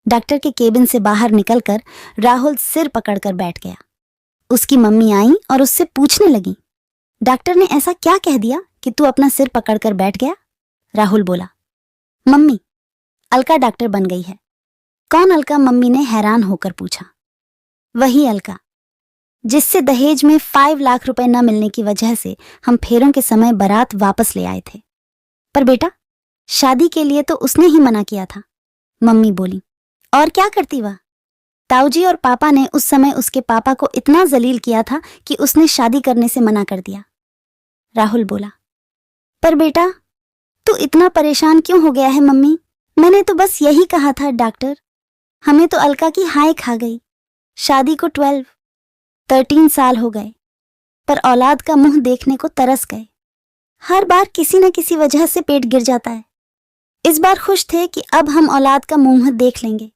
Doctor के cabin से बाहर निकलकर राहुल सिर पकड़कर बैठ गया। उसकी मम्मी आई और उससे पूछने लगी, डॉक्टर ने ऐसा क्या कह दिया कि तू अपना सिर पकड़कर बैठ गया? राहुल बोला, मम्मी, अलका डॉक्टर बन गई है। कौन अलका? मम्मी ने हैरान होकर पूछा। वही अलका जिससे दहेज में 5 लाख रुपए न मिलने की वजह से हम फेरों के समय बारात वापस ले आए थे। पर बेटा, शादी के लिए तो उसने ही मना किया था, मम्मी बोली। और क्या करती वह? ताऊजी और पापा ने उस समय उसके पापा को इतना जलील किया था कि उसने शादी करने से मना कर दिया। राहुल बोला, पर बेटा, तू इतना परेशान क्यों हो गया है मम्मी? मैंने तो बस यही कहा था डॉक्टर। हमें तो अलका की हाय खा गई। शादी को 13 साल हो गए, पर औलाद का मुंह देखने को तरस गए। हर बार किसी न किसी वजह से पेट गिर जाता है। इस बार खुश थे कि अब हम औलाद का मुंह देख लेंगे,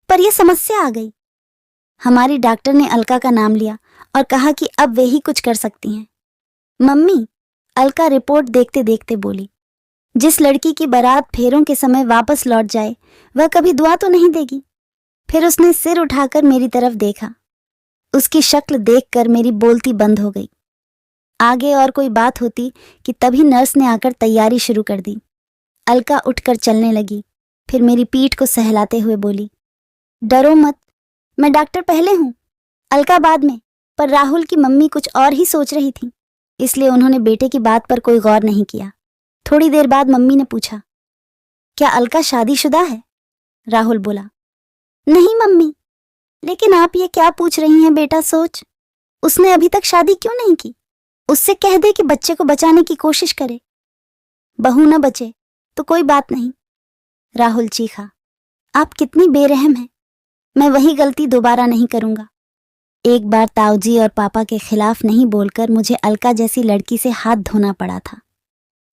पर यह समस्या आ गई। हमारी डॉक्टर ने अलका का नाम लिया और कहा कि अब वे ही कुछ कर सकती हैं। मम्मी, अलका रिपोर्ट देखते देखते बोली, जिस लड़की की बारात फेरों के समय वापस लौट जाए वह कभी दुआ तो नहीं देगी। फिर उसने सिर उठाकर मेरी तरफ देखा। उसकी शक्ल देखकर मेरी बोलती बंद हो गई। आगे और कोई बात होती कि तभी नर्स ने आकर तैयारी शुरू कर दी। अलका उठकर चलने लगी, फिर मेरी पीठ को सहलाते हुए बोली, डरो मत, मैं डॉक्टर पहले हूं, अलका बाद में। पर राहुल की मम्मी कुछ और ही सोच रही थी, इसलिए उन्होंने बेटे की बात पर कोई गौर नहीं किया। थोड़ी देर बाद मम्मी ने पूछा, क्या अलका शादीशुदा है? राहुल बोला, नहीं मम्मी। लेकिन आप ये क्या पूछ रही हैं बेटा? सोच, उसने अभी तक शादी क्यों नहीं की? उससे कह दे कि बच्चे को बचाने की कोशिश करे। बहू न बचे तो कोई बात नहीं। राहुल चीखा, आप कितनी बेरहम हैं। मैं वही गलती दोबारा नहीं करूंगा। एक बार ताऊजी और पापा के खिलाफ नहीं बोलकर मुझे अलका जैसी लड़की से हाथ धोना पड़ा था।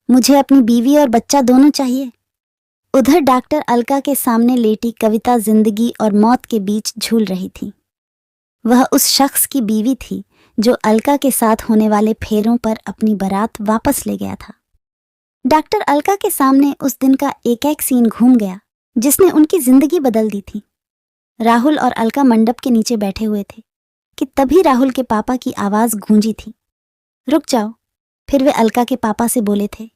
मुझे अपनी बीवी और बच्चा दोनों चाहिए। उधर डॉक्टर अलका के सामने लेटी कविता जिंदगी और मौत के बीच झूल रही थी। वह उस शख्स की बीवी थी जो अलका के साथ होने वाले फेरों पर अपनी बारात वापस ले गया था। डॉक्टर अलका के सामने उस दिन का एक एक सीन घूम गया जिसने उनकी जिंदगी बदल दी थी। राहुल और अलका मंडप के नीचे बैठे हुए थे कि तभी राहुल के पापा की आवाज गूंजी थी, रुक जाओ। फिर वे अलका के पापा से बोले थे,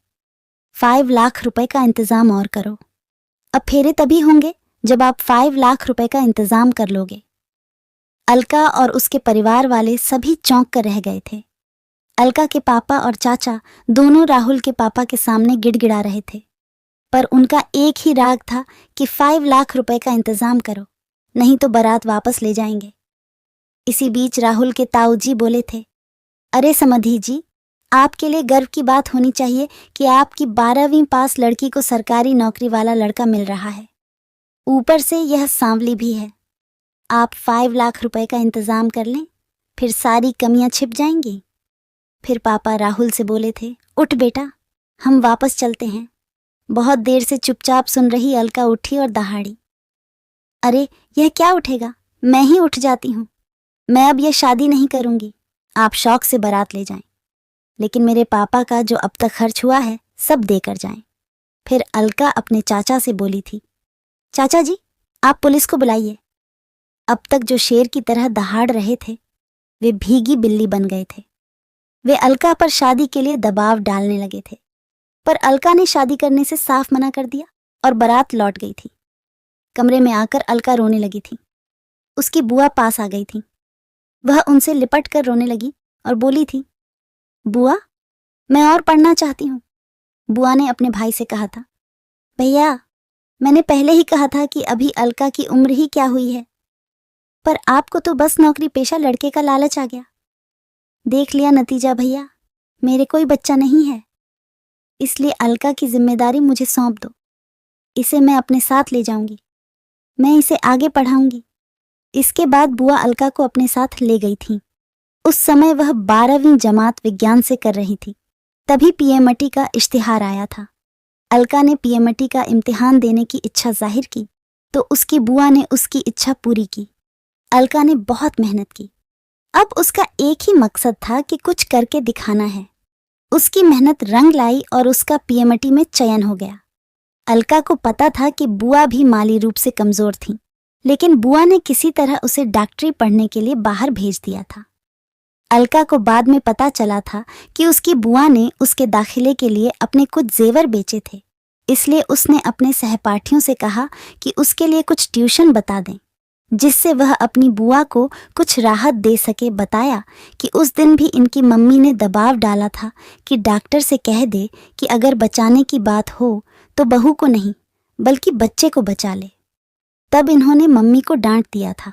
5 लाख रुपए का इंतजाम और करो। अब फेरे तभी होंगे जब आप 5 लाख रुपए का इंतजाम कर लोगे। अलका और उसके परिवार वाले सभी चौंक कर रह गए थे। अलका के पापा और चाचा दोनों राहुल के पापा के सामने गिड़गिड़ा रहे थे, पर उनका एक ही राग था कि 5 लाख रुपए का इंतजाम करो, नहीं तो बारात वापस ले जाएंगे। इसी बीच राहुल के ताऊजी बोले थे, अरे समधी जी, आपके लिए गर्व की बात होनी चाहिए कि आपकी 12वीं पास लड़की को सरकारी नौकरी वाला लड़का मिल रहा है। ऊपर से यह सांवली भी है। आप 5 लाख रुपए का इंतजाम कर लें, फिर सारी कमियां छिप जाएंगी। फिर पापा राहुल से बोले थे, उठ बेटा, हम वापस चलते हैं। बहुत देर से चुपचाप सुन रही अलका उठी और दहाड़ी, अरे यह क्या उठेगा, मैं ही उठ जाती हूँ। मैं अब यह शादी नहीं करूंगी, आप शौक से बारात ले जाएं, लेकिन मेरे पापा का जो अब तक खर्च हुआ है सब देकर जाएं। फिर अलका अपने चाचा से बोली थी, चाचा जी, आप पुलिस को बुलाइए। अब तक जो शेर की तरह दहाड़ रहे थे वे भीगी बिल्ली बन गए थे। वे अलका पर शादी के लिए दबाव डालने लगे थे, पर अलका ने शादी करने से साफ मना कर दिया और बारात लौट गई थी। कमरे में आकर अलका रोने लगी थी। उसकी बुआ पास आ गई थी। वह उनसे लिपट कर रोने लगी और बोली थी, बुआ, मैं और पढ़ना चाहती हूँ। बुआ ने अपने भाई से कहा था, भैया, मैंने पहले ही कहा था कि अभी अलका की उम्र ही क्या हुई है, पर आपको तो बस नौकरी पेशा लड़के का लालच आ गया। देख लिया नतीजा भैया, मेरे कोई बच्चा नहीं है, इसलिए अलका की जिम्मेदारी मुझे सौंप दो। इसे मैं अपने साथ ले जाऊंगी, मैं इसे आगे पढ़ाऊंगी। इसके बाद बुआ अलका को अपने साथ ले गई थी। उस समय वह 12वीं जमात विज्ञान से कर रही थी। तभी पीएमटी का इश्तिहार आया था। अलका ने पीएमटी का इम्तिहान देने की इच्छा जाहिर की तो उसकी बुआ ने उसकी इच्छा पूरी की। अलका ने बहुत मेहनत की। अब उसका एक ही मकसद था कि कुछ करके दिखाना है। उसकी मेहनत रंग लाई और उसका पीएमटी में चयन हो गया। अलका को पता था कि बुआ भी माली रूप से कमजोर थी, लेकिन बुआ ने किसी तरह उसे डॉक्टरी पढ़ने के लिए बाहर भेज दिया था। अलका को बाद में पता चला था कि उसकी बुआ ने उसके दाखिले के लिए अपने कुछ जेवर बेचे थे, इसलिए उसने अपने सहपाठियों से कहा कि उसके लिए कुछ ट्यूशन बता दें, जिससे वह अपनी बुआ को कुछ राहत दे सके। बताया कि उस दिन भी इनकी मम्मी ने दबाव डाला था कि डॉक्टर से कह दे कि अगर बचाने की बात हो तो बहू को नहीं बल्कि बच्चे को बचा ले। तब इन्होंने मम्मी को डांट दिया था।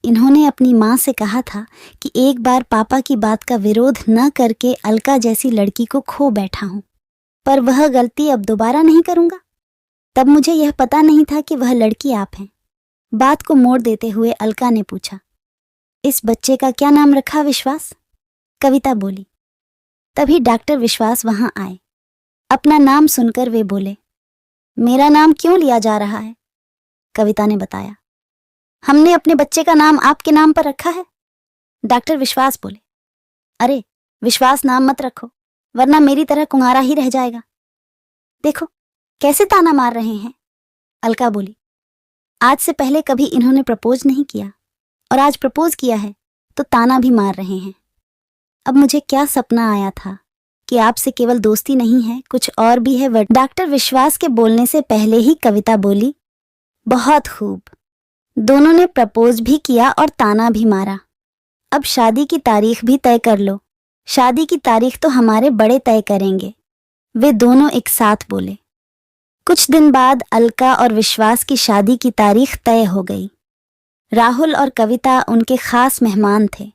इन्होंने अपनी माँ से कहा था कि एक बार पापा की बात का विरोध न करके अलका जैसी लड़की को खो बैठा हूं, पर वह गलती अब दोबारा नहीं करूंगा। तब मुझे यह पता नहीं था कि वह लड़की आप हैं। बात को मोड़ देते हुए अलका ने पूछा, इस बच्चे का क्या नाम रखा विश्वास? कविता बोली। तभी डॉक्टर विश्वास वहां आए। अपना नाम सुनकर वे बोले, मेरा नाम क्यों लिया जा रहा है? कविता ने बताया, हमने अपने बच्चे का नाम आपके नाम पर रखा है। डॉक्टर विश्वास बोले, अरे विश्वास नाम मत रखो, वरना मेरी तरह कुंवारा ही रह जाएगा। देखो कैसे ताना मार रहे हैं। अलका बोली, आज से पहले कभी इन्होंने प्रपोज नहीं किया और आज प्रपोज किया है तो ताना भी मार रहे हैं। अब मुझे क्या सपना आया था कि आपसे केवल दोस्ती नहीं है, कुछ और भी है। डॉक्टर विश्वास के बोलने से पहले ही कविता बोली, बहुत खूब। दोनों ने प्रपोज भी किया और ताना भी मारा। अब शादी की तारीख भी तय कर लो। शादी की तारीख तो हमारे बड़े तय करेंगे, वे दोनों एक साथ बोले। कुछ दिन बाद अलका और विश्वास की शादी की तारीख तय हो गई। राहुल और कविता उनके खास मेहमान थे।